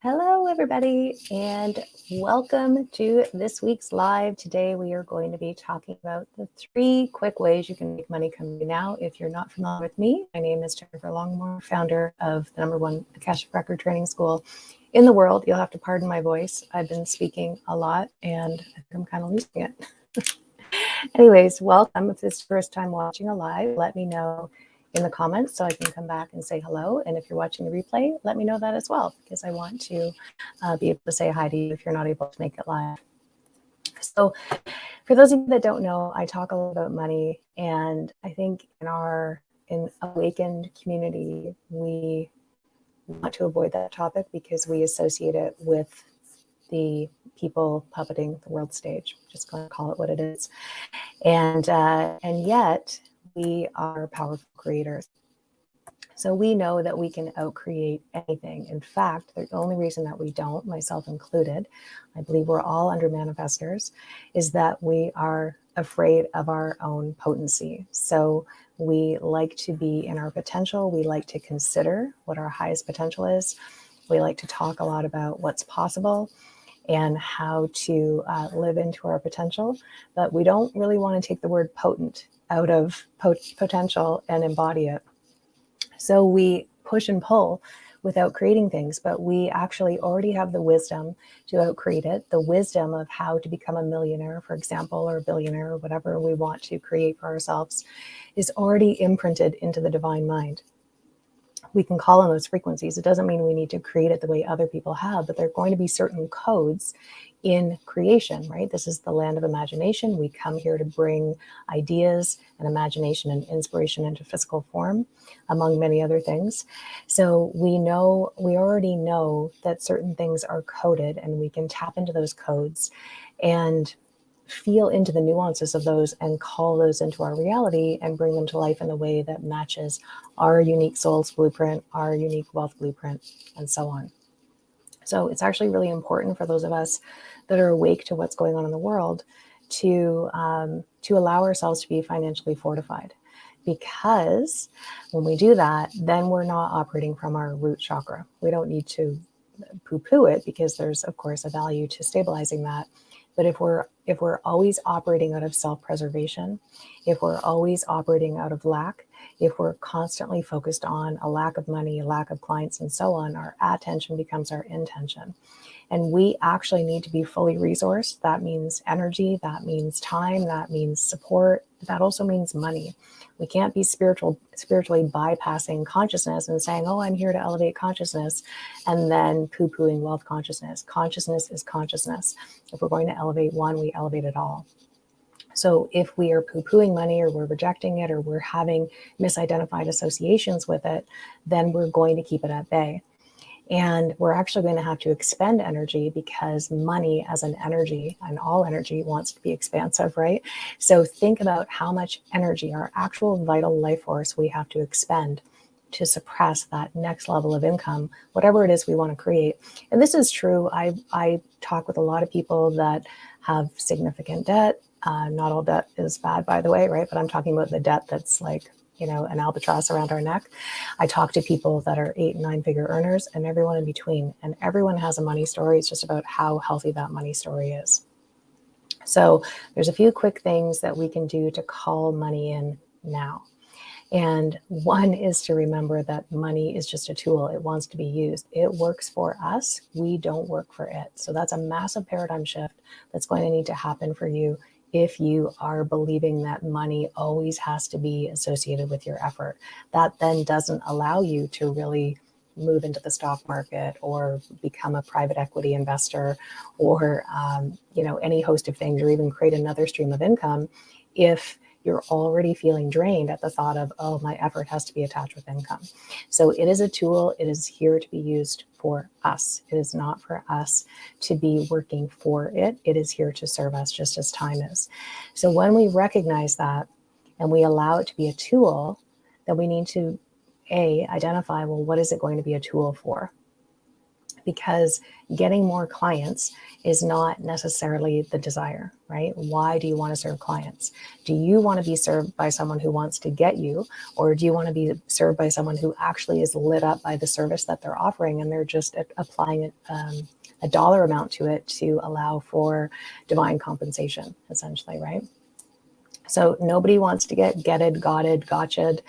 Hello, everybody, and welcome to this week's live. Today, we are going to be talking about the 3 quick ways you can make money come to you now. If you're not familiar with me, my name is Jennifer Longmore, founder of the #1 Akashic Record Training School in the world. You'll have to pardon my voice. I've been speaking a lot, and I think I'm kind of losing it. Anyways, welcome. If this is your first time watching a live, let me know in the comments so I can come back and say hello. And if you're watching the replay, let me know that as well, because I want to be able to say hi to you if you're not able to make it live. So for those of you that don't know, I talk a lot about money, and I think in awakened community, we want to avoid that topic because we associate it with the people puppeting the world stage. Just going to call it what it is. And yet we are powerful creators. So we know that we can outcreate anything. In fact, the only reason that we don't, myself included, I believe we're all under manifestors, is that we are afraid of our own potency. So we like to be in our potential. We like to consider what our highest potential is. We like to talk a lot about what's possible and how to live into our potential. But we don't really want to take the word potent out of potential and embody it. So we push and pull without creating things, but we actually already have the wisdom to outcreate it, the wisdom of how to become a millionaire, for example, or a billionaire, or whatever we want to create for ourselves, is already imprinted into the divine mind. We can call on those frequencies. It doesn't mean we need to create it the way other people have, but there are going to be certain codes in creation, right? This is the land of imagination. We come here to bring ideas and imagination and inspiration into physical form, among many other things. So we already know that certain things are coded, and we can tap into those codes and feel into the nuances of those and call those into our reality and bring them to life in a way that matches our unique soul's blueprint, our unique wealth blueprint, and so on. So it's actually really important for those of us that are awake to what's going on in the world to allow ourselves to be financially fortified. Because when we do that, then we're not operating from our root chakra. We don't need to poo-poo it, because there's, of course, a value to stabilizing that. But if we're always operating out of self-preservation, if we're always operating out of lack, if we're constantly focused on a lack of money, a lack of clients, and so on, our attention becomes our intention. And we actually need to be fully resourced. That means energy, that means time, that means support, that also means money. We can't be spiritually bypassing consciousness and saying, oh, I'm here to elevate consciousness, and then poo-pooing wealth consciousness. Consciousness is consciousness. If we're going to elevate one, we elevate it all. So if we are poo-pooing money, or we're rejecting it, or we're having misidentified associations with it, then we're going to keep it at bay. And we're actually going to have to expend energy, because money as an energy, and all energy, wants to be expansive, right? So think about how much energy, our actual vital life force, we have to expend to suppress that next level of income, whatever it is we want to create. And this is true. I talk with a lot of people that have significant debt. Not all debt is bad, by the way, right? But I'm talking about the debt that's like, an albatross around our neck. I talk to people that are 8 and 9 figure earners, and everyone in between. And everyone has a money story. It's just about how healthy that money story is. So there's a few quick things that we can do to call money in now. And one is to remember that money is just a tool. It wants to be used. It works for us. We don't work for it. So that's a massive paradigm shift that's going to need to happen for you if you are believing that money always has to be associated with your effort. That then doesn't allow you to really move into the stock market, or become a private equity investor, or any host of things, or even create another stream of income, if you're already feeling drained at the thought of, oh, my effort has to be attached with income. So it is a tool. It is here to be used for us. It is not for us to be working for it. It is here to serve us, just as time is. So when we recognize that, and we allow it to be a tool, then we need to identify, well, what is it going to be a tool for? because getting more clients is not necessarily the desire, right? Why do you want to serve clients? Do you want to be served by someone who wants to get you, or do you want to be served by someone who actually is lit up by the service that they're offering and they're just applying a dollar amount to it to allow for divine compensation, essentially, right? So nobody wants to get getted, gotted, gotcha'd.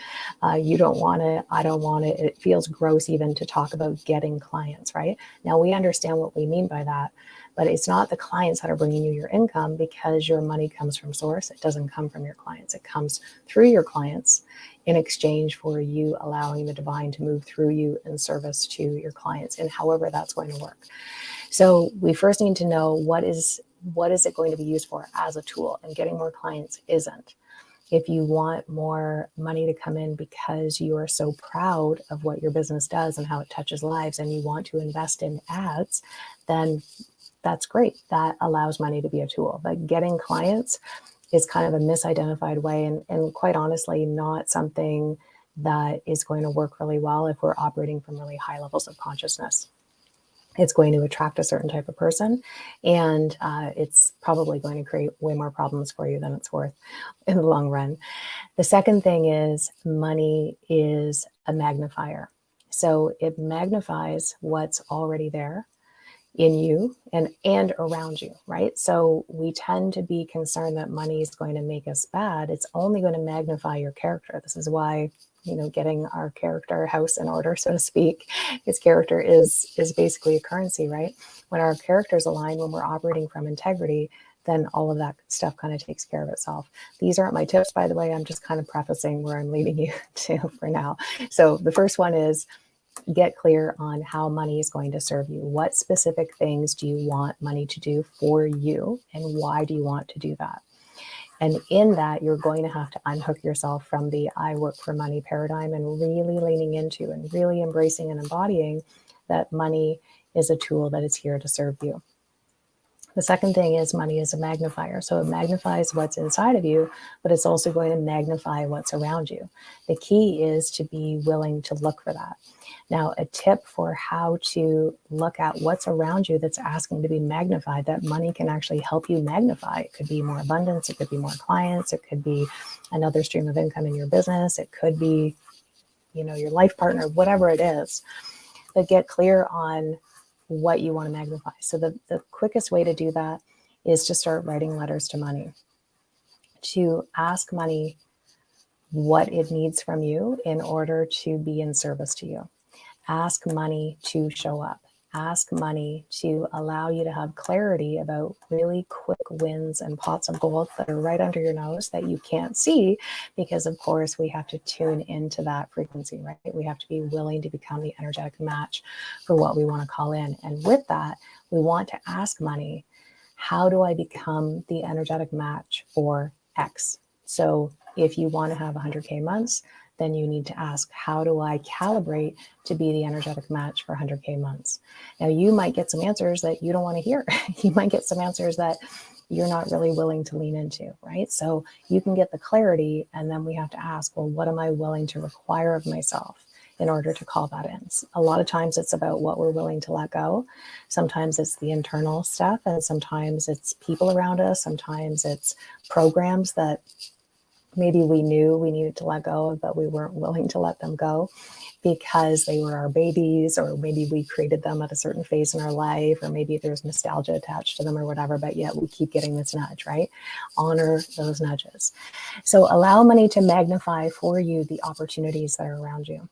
You don't want it. I don't want it. It feels gross even to talk about getting clients, right? Now we understand what we mean by that, but it's not the clients that are bringing you your income, because your money comes from source. It doesn't come from your clients. It comes through your clients in exchange for you allowing the divine to move through you in service to your clients, and however that's going to work. So we first need to know what is it going to be used for as a tool, and getting more clients isn't. If you want more money to come in because you are so proud of what your business does and how it touches lives, and you want to invest in ads, then that's great. That allows money to be a tool. But getting clients is kind of a misidentified way, and quite honestly, not something that is going to work really well if we're operating from really high levels of consciousness. It's going to attract a certain type of person, and it's probably going to create way more problems for you than it's worth in the long run. The second thing is money is a magnifier. So it magnifies what's already there in you and around you, right? So we tend to be concerned that money is going to make us bad. It's only going to magnify your character. This is why, getting our character house in order, so to speak. Its character is basically a currency, right? When our characters align, when we're operating from integrity, then all of that stuff kind of takes care of itself. These aren't my tips, by the way. I'm just kind of prefacing where I'm leading you to for now. So the first one is get clear on how money is going to serve you. What specific things do you want money to do for you, and why do you want to do that? And in that, you're going to have to unhook yourself from the I work for money paradigm, and really leaning into and really embracing and embodying that money is a tool that is here to serve you. The second thing is money is a magnifier. So it magnifies what's inside of you, but it's also going to magnify what's around you. The key is to be willing to look for that. Now, a tip for how to look at what's around you that's asking to be magnified, that money can actually help you magnify. It could be more abundance. It could be more clients. It could be another stream of income in your business. It could be, your life partner, whatever it is. But get clear on what you want to magnify. So the quickest way to do that is to start writing letters to money, to ask money what it needs from you in order to be in service to you. Ask money to show up. Ask money to allow you to have clarity about really quick wins and pots of gold that are right under your nose that you can't see, because of course we have to tune into that frequency, right? We have to be willing to become the energetic match for what we want to call in. And with that, we want to ask money, how do I become the energetic match for X? So if you want to have 100K months, then you need to ask, how do I calibrate to be the energetic match for 100K months? Now, you might get some answers that you don't want to hear. You might get some answers that you're not really willing to lean into, right? So you can get the clarity, and then we have to ask, well, what am I willing to require of myself in order to call that in? A lot of times it's about what we're willing to let go. Sometimes it's the internal stuff, and sometimes it's people around us. Sometimes it's programs that maybe we knew we needed to let go of, but we weren't willing to let them go because they were our babies, or maybe we created them at a certain phase in our life, or maybe there's nostalgia attached to them or whatever, but yet we keep getting this nudge, right? Honor those nudges. So allow money to magnify for you the opportunities that are around you.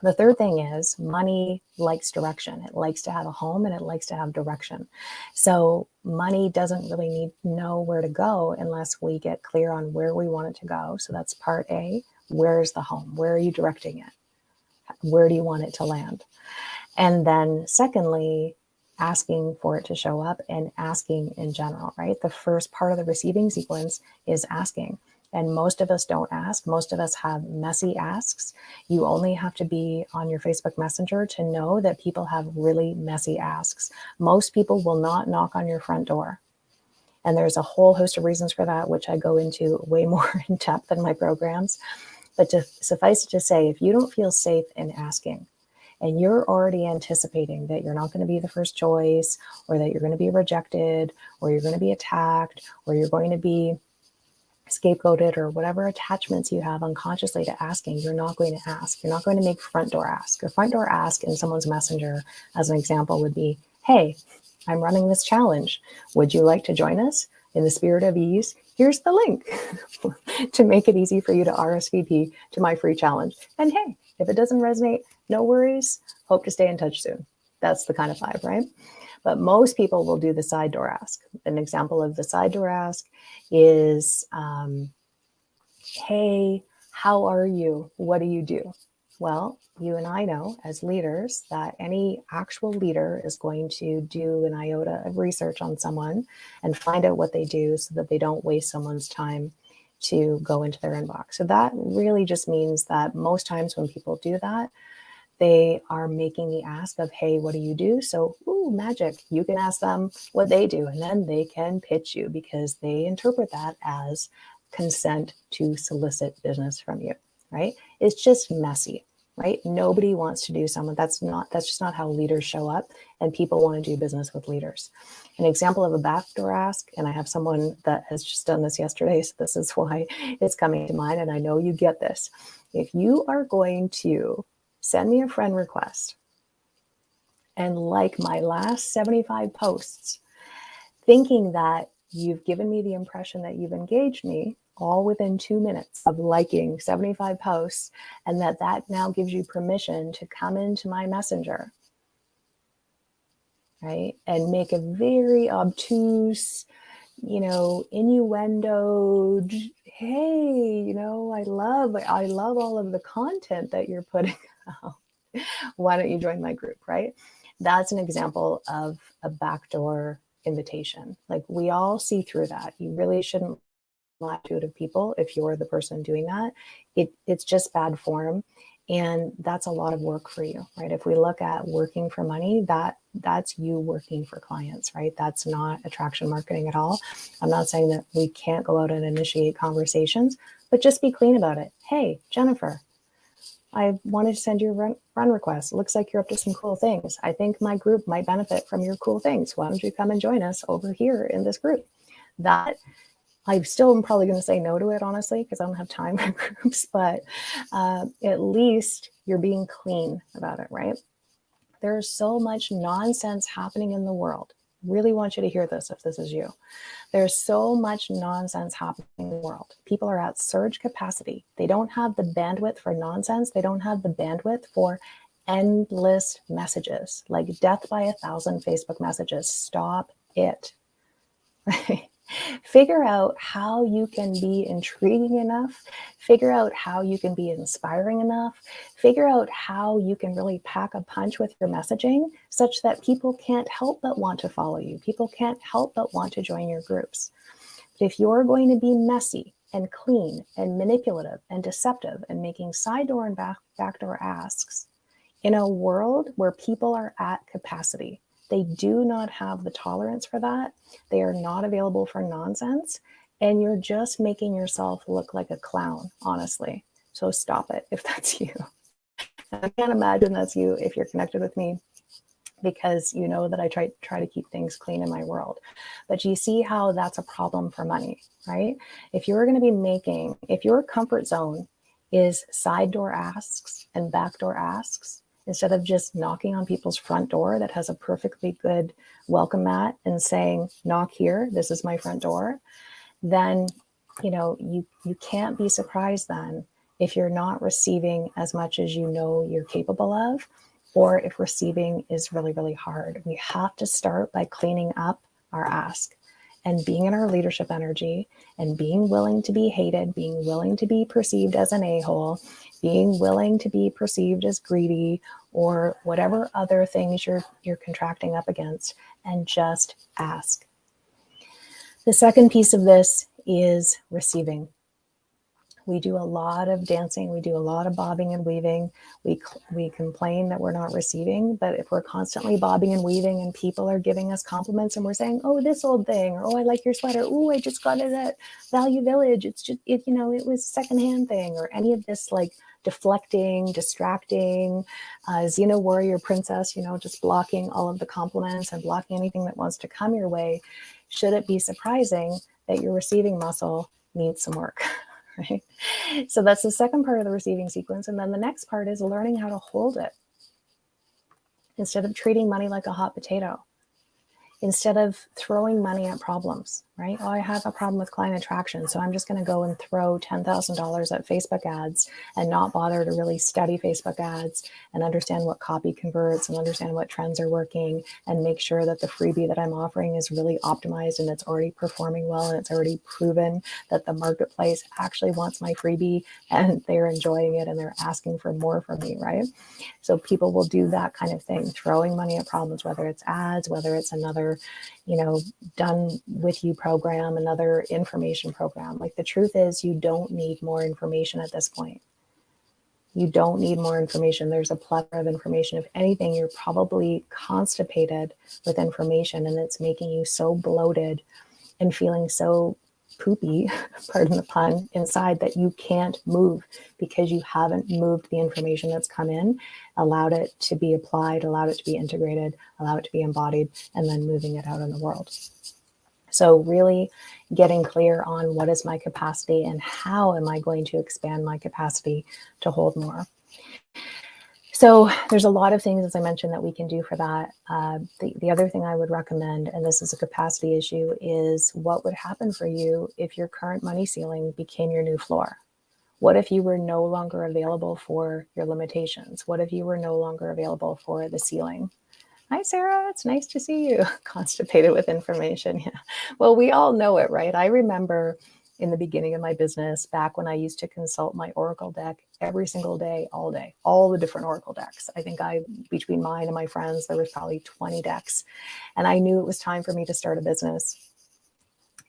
The third thing is money likes direction. It likes to have a home, and it likes to have direction. So money doesn't really need to know where to go unless we get clear on where we want it to go. So that's part A. Where's the home? Where are you directing it? Where do you want it to land? And then secondly, asking for it to show up, and asking in general, right? The first part of the receiving sequence is asking. And most of us don't ask. Most of us have messy asks. You only have to be on your Facebook Messenger to know that people have really messy asks. Most people will not knock on your front door. And there's a whole host of reasons for that, which I go into way more in depth in my programs. But to suffice it to say, if you don't feel safe in asking, and you're already anticipating that you're not going to be the first choice, or that you're going to be rejected, or you're going to be attacked, or you're going to be scapegoated, or whatever attachments you have unconsciously to asking, you're not going to ask. You're not going to make front door ask. A front door ask in someone's messenger, as an example, would be, hey, I'm running this challenge. Would you like to join us? In the spirit of ease, here's the link to make it easy for you to RSVP to my free challenge. And hey, if it doesn't resonate, no worries. Hope to stay in touch soon. That's the kind of vibe, right? But most people will do the side door ask. An example of the side door ask is, hey, how are you? What do you do? Well, you and I know as leaders that any actual leader is going to do an iota of research on someone and find out what they do so that they don't waste someone's time to go into their inbox. So that really just means that most times when people do that, they are making the ask of, hey, what do you do? So, ooh, magic. You can ask them what they do, and then they can pitch you because they interpret that as consent to solicit business from you, right? It's just messy, right? Nobody wants to do someone. That's just not how leaders show up, and people want to do business with leaders. An example of a backdoor ask, and I have someone that has just done this yesterday, so this is why it's coming to mind, and I know you get this. If you are going to send me a friend request and like my last 75 posts, thinking that you've given me the impression that you've engaged me all within 2 minutes of liking 75 posts, and that now gives you permission to come into my messenger, right? And make a very obtuse, innuendo, hey, I love all of the content that you're putting out. Why don't you join my group, right? That's an example of a backdoor invitation. Like, we all see through that. You really shouldn't lie to people if you're the person doing that. It's just bad form. And that's a lot of work for you, right? If we look at working for money, that's you working for clients, right? That's not attraction marketing at all. I'm not saying that we can't go out and initiate conversations, but just be clean about it. Hey, Jennifer, I wanted to send you a run request. It looks like you're up to some cool things. I think my group might benefit from your cool things. Why don't you come and join us over here in this group? That I still am probably going to say no to it, honestly, because I don't have time for groups, but at least you're being clean about it, right? There's so much nonsense happening in the world. Really want you to hear this if this is you. There's so much nonsense happening in the world. People are at surge capacity. They don't have the bandwidth for nonsense. They don't have the bandwidth for endless messages, like death by 1,000 Facebook messages. Stop it. Figure out how you can be intriguing enough. Figure out how you can be inspiring enough. Figure out how you can really pack a punch with your messaging such that people can't help but want to follow you. People can't help but want to join your groups. But if you're going to be messy and clean and manipulative and deceptive and making side door and backdoor asks in a world where people are at capacity, they do not have the tolerance for that. They are not available for nonsense. And you're just making yourself look like a clown, honestly. So stop it if that's you. I can't imagine that's you if you're connected with me, because you know that I try to keep things clean in my world. But you see how that's a problem for money, right? If you're going to be if your comfort zone is side door asks and backdoor asks, instead of just knocking on people's front door that has a perfectly good welcome mat and saying, knock here, this is my front door, then, you can't be surprised then if you're not receiving as much as you know you're capable of, or if receiving is really, really hard. We have to start by cleaning up our ask and being in our leadership energy and being willing to be hated, being willing to be perceived as an a-hole, being willing to be perceived as greedy, or whatever other things you're contracting up against, and just ask. The second piece of this is receiving. We do a lot of dancing. We do a lot of bobbing and weaving. We complain that we're not receiving, but if we're constantly bobbing and weaving and people are giving us compliments and we're saying, oh, this old thing, or oh, I like your sweater. Oh, I just got it at Value Village. It's just, it was secondhand thing, or any of this like deflecting, distracting, Xena warrior princess, just blocking all of the compliments and blocking anything that wants to come your way, should it be surprising that your receiving muscle needs some work, right? So that's the second part of the receiving sequence. And then the next part is learning how to hold it instead of treating money like a hot potato. Instead of throwing money at problems, right? Oh, I have a problem with client attraction, so I'm just going to go and throw $10,000 at Facebook ads and not bother to really study Facebook ads and understand what copy converts and understand what trends are working and make sure that the freebie that I'm offering is really optimized and it's already performing well and it's already proven that the marketplace actually wants my freebie and they're enjoying it and they're asking for more from me, right? So people will do that kind of thing, throwing money at problems, whether it's ads, whether it's another done with you program, another information program. Like, the truth is, you don't need more information at this point. You don't need more information. There's a plethora of information. If anything, you're probably constipated with information and it's making you so bloated and feeling so poopy, pardon the pun, inside that you can't move because you haven't moved the information that's come in, allowed it to be applied, allowed it to be integrated, allowed it to be embodied, and then moving it out in the world. So really getting clear on what is my capacity and how am I going to expand my capacity to hold more. So there's a lot of things, as I mentioned, that we can do for that. The other thing I would recommend, and this is a capacity issue, is what would happen for you if your current money ceiling became your new floor? What if you were no longer available for your limitations? What if you were no longer available for the ceiling? Hi, Sarah. It's nice to see you. Constipated with information. Yeah. Well, we all know it, right? I remember in the beginning of my business, back when I used to consult my Oracle deck every single day, all the different Oracle decks. I think between mine and my friends, there was probably 20 decks. And I knew it was time for me to start a business.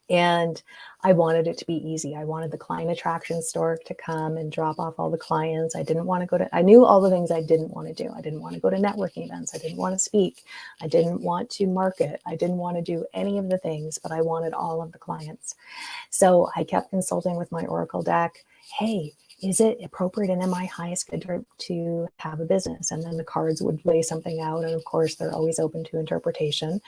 And I wanted it to be easy. I wanted the client attraction store to come and drop off all the clients. I didn't want to I knew all the things I didn't want to do. I didn't want to go to networking events. I didn't want to speak. I didn't want to market. I didn't want to do any of the things, but I wanted all of the clients. So I kept consulting with my Oracle deck. Hey, is it appropriate and am I highest good to have a business? And then the cards would lay something out. And of course, they're always open to interpretation.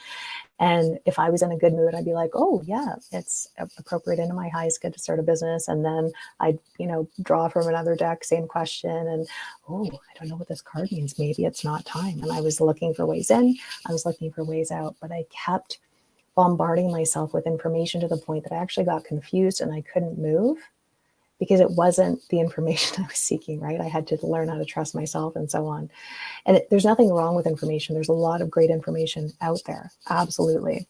And if I was in a good mood, I'd be like, oh yeah, it's appropriate and am I highest good to start a business? And then I'd, draw from another deck, same question. And, oh, I don't know what this card means. Maybe it's not time. And I was looking for ways in, I was looking for ways out, but I kept bombarding myself with information to the point that I actually got confused and I couldn't move because it wasn't the information I was seeking, right? I had to learn how to trust myself and so on. And there's nothing wrong with information. There's a lot of great information out there, absolutely.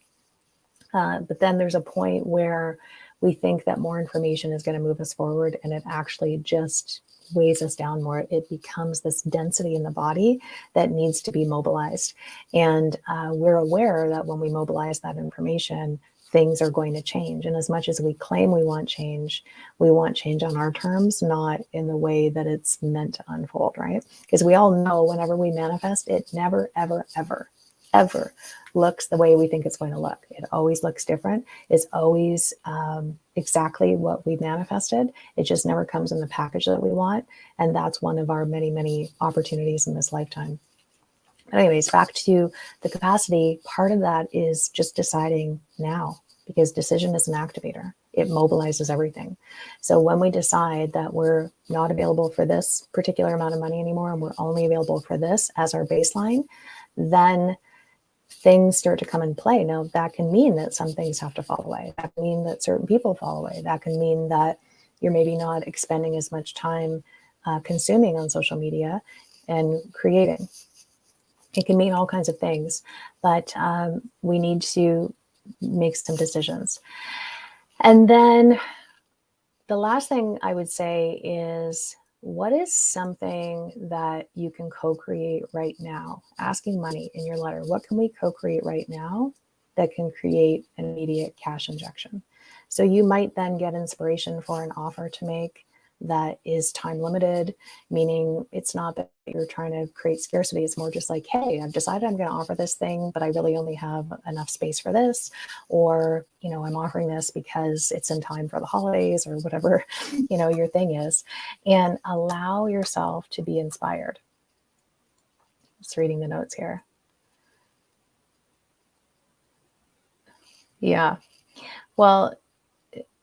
But then there's a point where we think that more information is going to move us forward, and it actually just weighs us down more. It becomes this density in the body that needs to be mobilized. And we're aware that when we mobilize that information, things are going to change. And as much as we claim we want change on our terms, not in the way that it's meant to unfold, right? Because we all know whenever we manifest, it never, ever, ever, ever looks the way we think it's going to look. It always looks different. It's always exactly what we manifested. It just never comes in the package that we want. And that's one of our many, many opportunities in this lifetime. But anyways, back to the capacity, part of that is just deciding now, because decision is an activator. It mobilizes everything. So when we decide that we're not available for this particular amount of money anymore, and we're only available for this as our baseline, then things start to come in play. Now, that can mean that some things have to fall away. That can mean that certain people fall away. That can mean that you're maybe not expending as much time consuming on social media and creating. It can mean all kinds of things, but we need to make some decisions. And then the last thing I would say is, what is something that you can co-create right now? Asking money in your letter, what can we co-create right now that can create an immediate cash injection? So you might then get inspiration for an offer to make that is time limited, meaning it's not that you're trying to create scarcity. It's more just like, hey, I've decided I'm going to offer this thing, but I really only have enough space for this. Or, I'm offering this because it's in time for the holidays or whatever, your thing is. And allow yourself to be inspired. Just reading the notes here. Yeah. Well,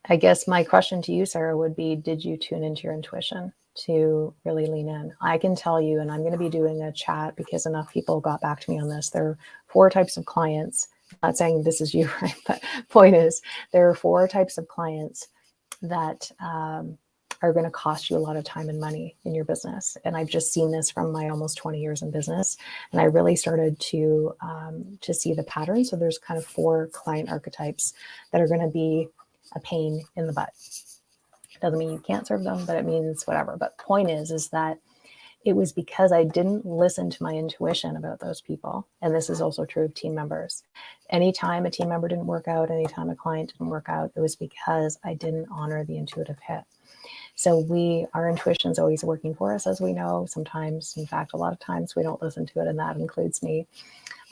I guess my question to you, Sarah, would be, did you tune into your intuition to really lean in? I can tell you, and I'm going to be doing a chat because enough people got back to me on this. There are 4 types of clients. I'm not saying this is you, right? But point is, there are 4 types of clients that are going to cost you a lot of time and money in your business. And I've just seen this from my almost 20 years in business. And I really started to see the pattern. So there's kind of 4 client archetypes that are going to be a pain in the butt. Doesn't mean you can't serve them, but it means whatever. But point is that it was because I didn't listen to my intuition about those people. And this is also true of team members. Anytime a team member didn't work out, anytime a client didn't work out, it was because I didn't honor the intuitive hit. So our intuition is always working for us, as we know. Sometimes, in fact, a lot of times we don't listen to it, and that includes me.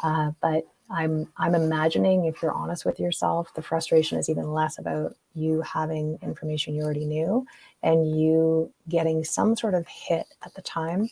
But I'm imagining, if you're honest with yourself, the frustration is even less about you having information you already knew and you getting some sort of hit at the time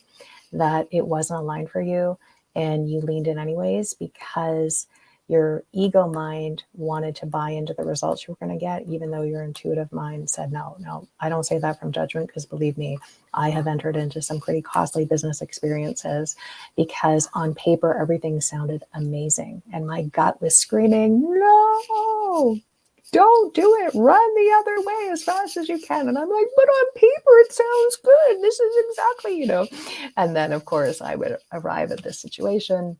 that it wasn't aligned for you, and you leaned in anyways because your ego mind wanted to buy into the results you were going to get, even though your intuitive mind said, no. I don't say that from judgment, because believe me, I have entered into some pretty costly business experiences because on paper, everything sounded amazing. And my gut was screaming, no, don't do it. Run the other way as fast as you can. And I'm like, but on paper, it sounds good. This is exactly, And then, of course, I would arrive at this situation,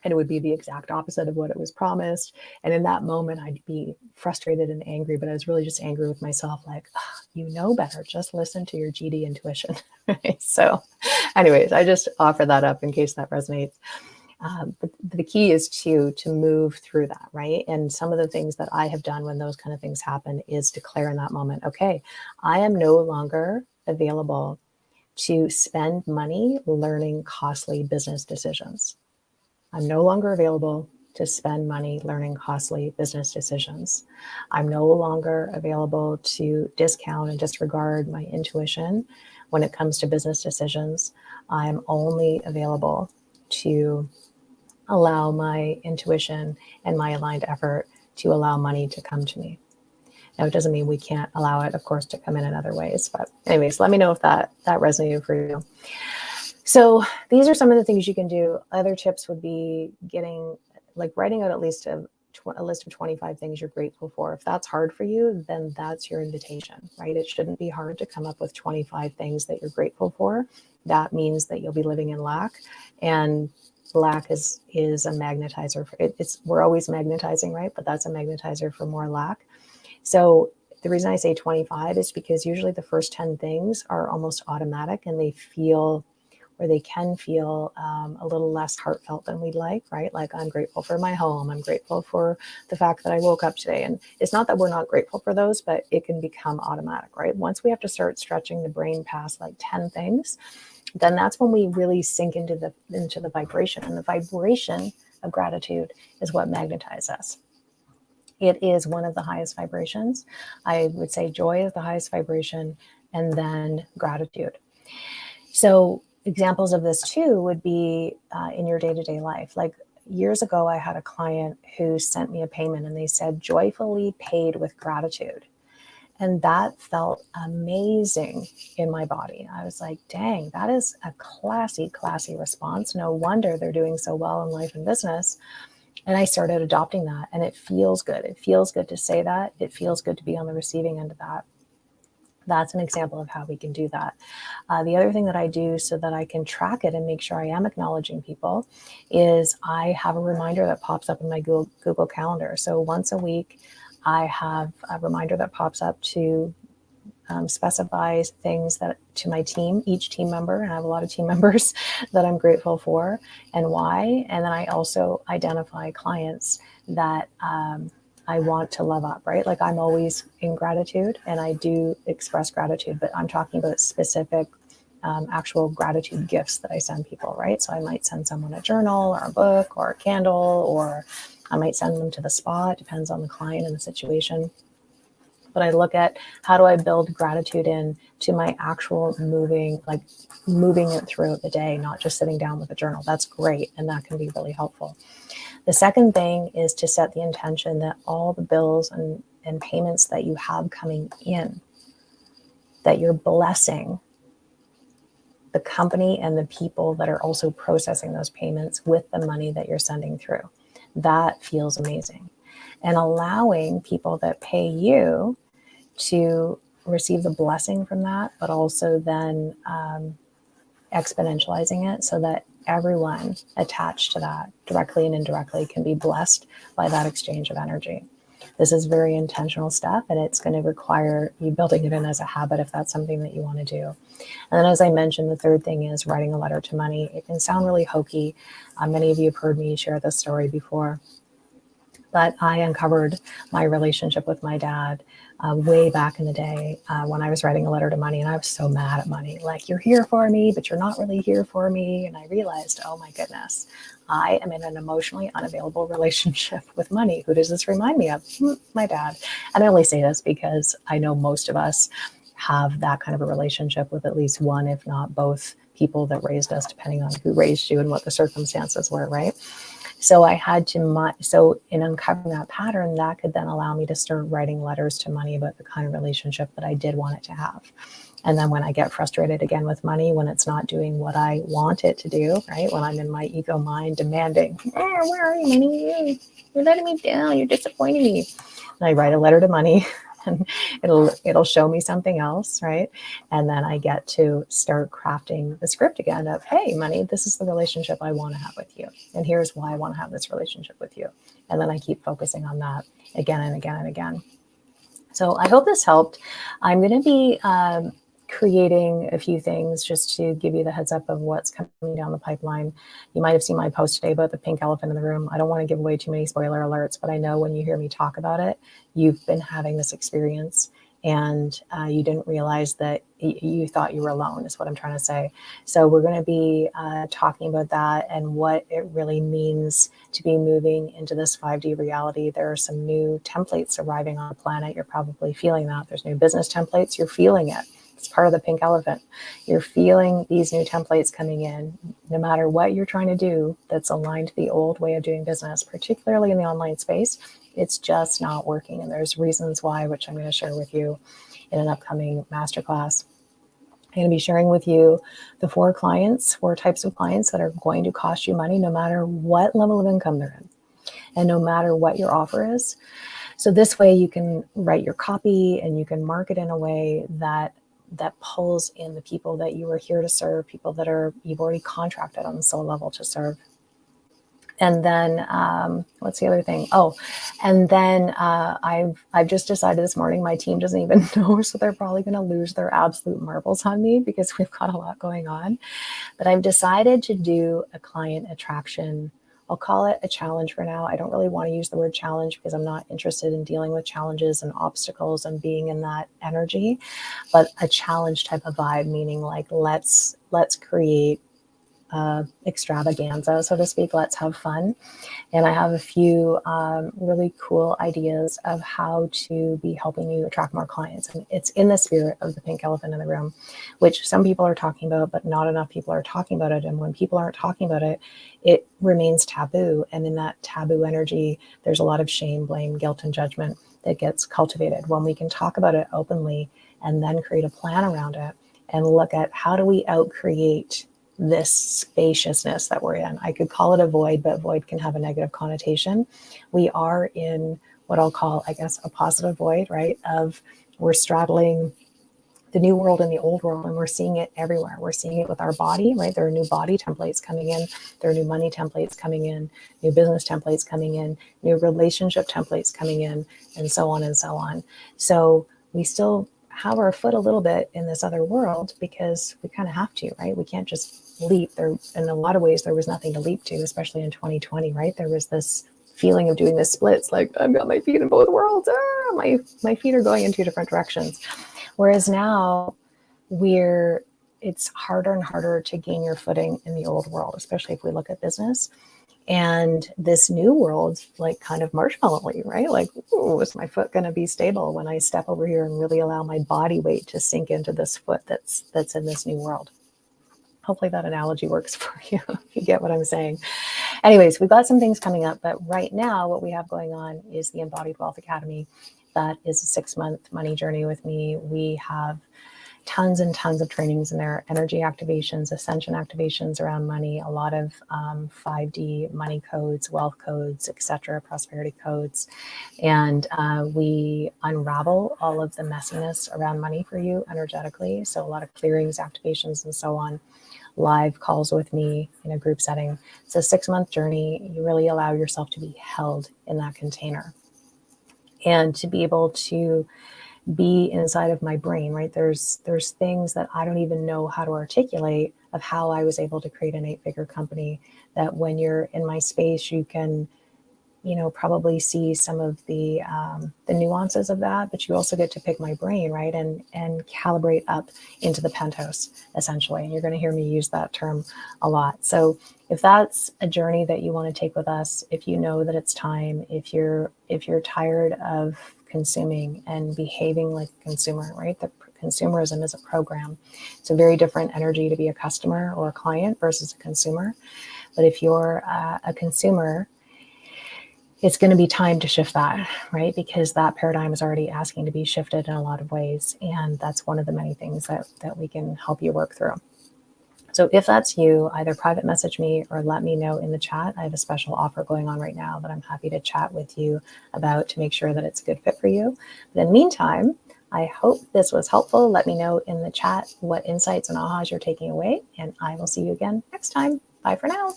and it would be the exact opposite of what it was promised. And in that moment, I'd be frustrated and angry, but I was really just angry with myself, like, you know better, just listen to your GD intuition. So anyways, I just offer that up in case that resonates. But the key is to move through that, right? And some of the things that I have done when those kind of things happen is declare in that moment, okay, I am no longer available to spend money learning costly business decisions. I'm no longer available to spend money learning costly business decisions. I'm no longer available to discount and disregard my intuition when it comes to business decisions. I'm only available to allow my intuition and my aligned effort to allow money to come to me. Now, it doesn't mean we can't allow it, of course, to come in other ways. But anyways, let me know if that resonated for you. So these are some of the things you can do. Other tips would be writing out at least a list of 25 things you're grateful for. If that's hard for you, then that's your invitation, right? It shouldn't be hard to come up with 25 things that you're grateful for. That means that you'll be living in lack, and lack is a magnetizer. We're always magnetizing, right? But that's a magnetizer for more lack. So the reason I say 25 is because usually the first 10 things are almost automatic, and they can feel a little less heartfelt than we'd like, right? Like, I'm grateful for my home. I'm grateful for the fact that I woke up today. And it's not that we're not grateful for those, but it can become automatic, right? Once we have to start stretching the brain past like 10 things, then that's when we really sink into the vibration. And the vibration of gratitude is what magnetizes us. It is one of the highest vibrations. I would say joy is the highest vibration, and then gratitude. So examples of this too would be in your day-to-day life. Like years ago, I had a client who sent me a payment and they said, joyfully paid with gratitude. And that felt amazing in my body. I was like, dang, that is a classy response. No wonder they're doing so well in life and business. And I started adopting that, and it feels good. It feels good to say that. It feels good to be on the receiving end of that. That's an example of how we can do that. The other thing that I do so that I can track it and make sure I am acknowledging people is I have a reminder that pops up in my Google Calendar. So once a week, I have a reminder that pops up to specify things that to my team, each team member, and I have a lot of team members that I'm grateful for and why. And then I also identify clients that I want to love up, right? Like I'm always in gratitude and I do express gratitude, but I'm talking about specific actual gratitude gifts that I send people, right? So I might send someone a journal or a book or a candle, or I might send them to the spa. It depends on the client and the situation. But I look at how do I build gratitude in to my actual moving it throughout the day, not just sitting down with a journal. That's great. And that can be really helpful. The second thing is to set the intention that all the bills and payments that you have coming in, that you're blessing the company and the people that are also processing those payments with the money that you're sending through. That feels amazing. And allowing people that pay you to receive the blessing from that, but also then exponentializing it so that everyone attached to that, directly and indirectly, can be blessed by that exchange of energy. This is very intentional stuff, and it's going to require you building it in as a habit if that's something that you want to do. And then, as I mentioned, the third thing is writing a letter to money. It can sound really hokey. Many of you have heard me share this story before, but I uncovered my relationship with my dad way back in the day when I was writing a letter to money, and I was so mad at money. Like, you're here for me, but you're not really here for me. And I realized, oh my goodness, I am in an emotionally unavailable relationship with money. Who does this remind me of? My dad. And I only say this because I know most of us have that kind of a relationship with at least one, if not both, people that raised us, depending on who raised you and what the circumstances were, right? So I had to, so in uncovering that pattern, that could then allow me to start writing letters to money about the kind of relationship that I did want it to have. And then when I get frustrated again with money, when it's not doing what I want it to do, right? When I'm in my ego mind demanding, where are you, money? You're letting me down. You're disappointing me. And I write a letter to money. And it'll show me something else, right? And then I get to start crafting the script again of, hey, money, this is the relationship I want to have with you. And here's why I want to have this relationship with you. And then I keep focusing on that again and again and again. So I hope this helped. I'm going to be creating a few things just to give you the heads up of what's coming down the pipeline. You might have seen my post today about the pink elephant in the room. I don't want to give away too many spoiler alerts, but I know when you hear me talk about it, you've been having this experience and you didn't realize that you thought you were alone, is what I'm trying to say. So we're going to be talking about that and what it really means to be moving into this 5D reality. There are some new templates arriving on the planet. You're probably feeling that. There's new business templates. You're feeling it. It's part of the pink elephant. You're feeling these new templates coming in. No matter what you're trying to do that's aligned to the old way of doing business, particularly in the online space, it's just not working. And there's reasons why, which I'm going to share with you in an upcoming masterclass. I'm going to be sharing with you the four types of clients that are going to cost you money no matter what level of income they're in and no matter what your offer is. So this way you can write your copy and you can market in a way that pulls in the people that you are here to serve, people that you've already contracted on the soul level to serve. And then what's the other thing? Oh, and then I've just decided this morning, my team doesn't even know, so they're probably going to lose their absolute marbles on me because we've got a lot going on. But I've decided to do a client attraction. I'll call it a challenge for now. I don't really want to use the word challenge because I'm not interested in dealing with challenges and obstacles and being in that energy, but a challenge type of vibe, meaning like let's create extravaganza, so to speak. Let's have fun. And I have a few really cool ideas of how to be helping you attract more clients. And it's in the spirit of the pink elephant in the room, which some people are talking about, but not enough people are talking about it. And when people aren't talking about it, it remains taboo. And in that taboo energy, there's a lot of shame, blame, guilt, and judgment that gets cultivated. When we can talk about it openly and then create a plan around it and look at how do we outcreate this spaciousness that we're in. I could call it a void, but void can have a negative connotation. We are in what I'll call, I guess, a positive void, right? We're straddling the new world and the old world, and we're seeing it everywhere. We're seeing it with our body, right? There are new body templates coming in. There are new money templates coming in, new business templates coming in, new relationship templates coming in, and so on and so on. So we still have our foot a little bit in this other world because we kind of have to, right? We can't just leap there. In a lot of ways, there was nothing to leap to, especially in 2020, right? There was this feeling of doing this split. It's like, I've got my feet in both worlds. My feet are going in two different directions. Whereas now it's harder and harder to gain your footing in the old world, especially if we look at business. And this new world, like kind of marshmallowy, right? Like, ooh, is my foot going to be stable when I step over here and really allow my body weight to sink into this foot that's in this new world? Hopefully that analogy works for you. You get what I'm saying. Anyways, we've got some things coming up, but right now what we have going on is the Embodied Wealth Academy. That is a 6-month money journey with me. We have tons and tons of trainings in there, energy activations, ascension activations around money, a lot of 5D money codes, wealth codes, etc., prosperity codes. And we unravel all of the messiness around money for you energetically. So a lot of clearings, activations, and so on. Live calls with me in a group setting. It's a 6-month journey. You really allow yourself to be held in that container and to be able to be inside of my brain, right? There's things that I don't even know how to articulate of how I was able to create an 8-figure company, that when you're in my space, you can, probably see some of the nuances of that, but you also get to pick my brain, right? And calibrate up into the penthouse, essentially. And you're going to hear me use that term a lot. So if that's a journey that you want to take with us, if you know that it's time, if you're tired of consuming and behaving like a consumer, right? The consumerism is a program. It's a very different energy to be a customer or a client versus a consumer. But if you're a consumer, it's going to be time to shift that, right? Because that paradigm is already asking to be shifted in a lot of ways. And that's one of the many things that we can help you work through. So if that's you, either private message me or let me know in the chat. I have a special offer going on right now that I'm happy to chat with you about to make sure that it's a good fit for you. But in the meantime, I hope this was helpful. Let me know in the chat what insights and ahas you're taking away, and I will see you again next time. Bye for now.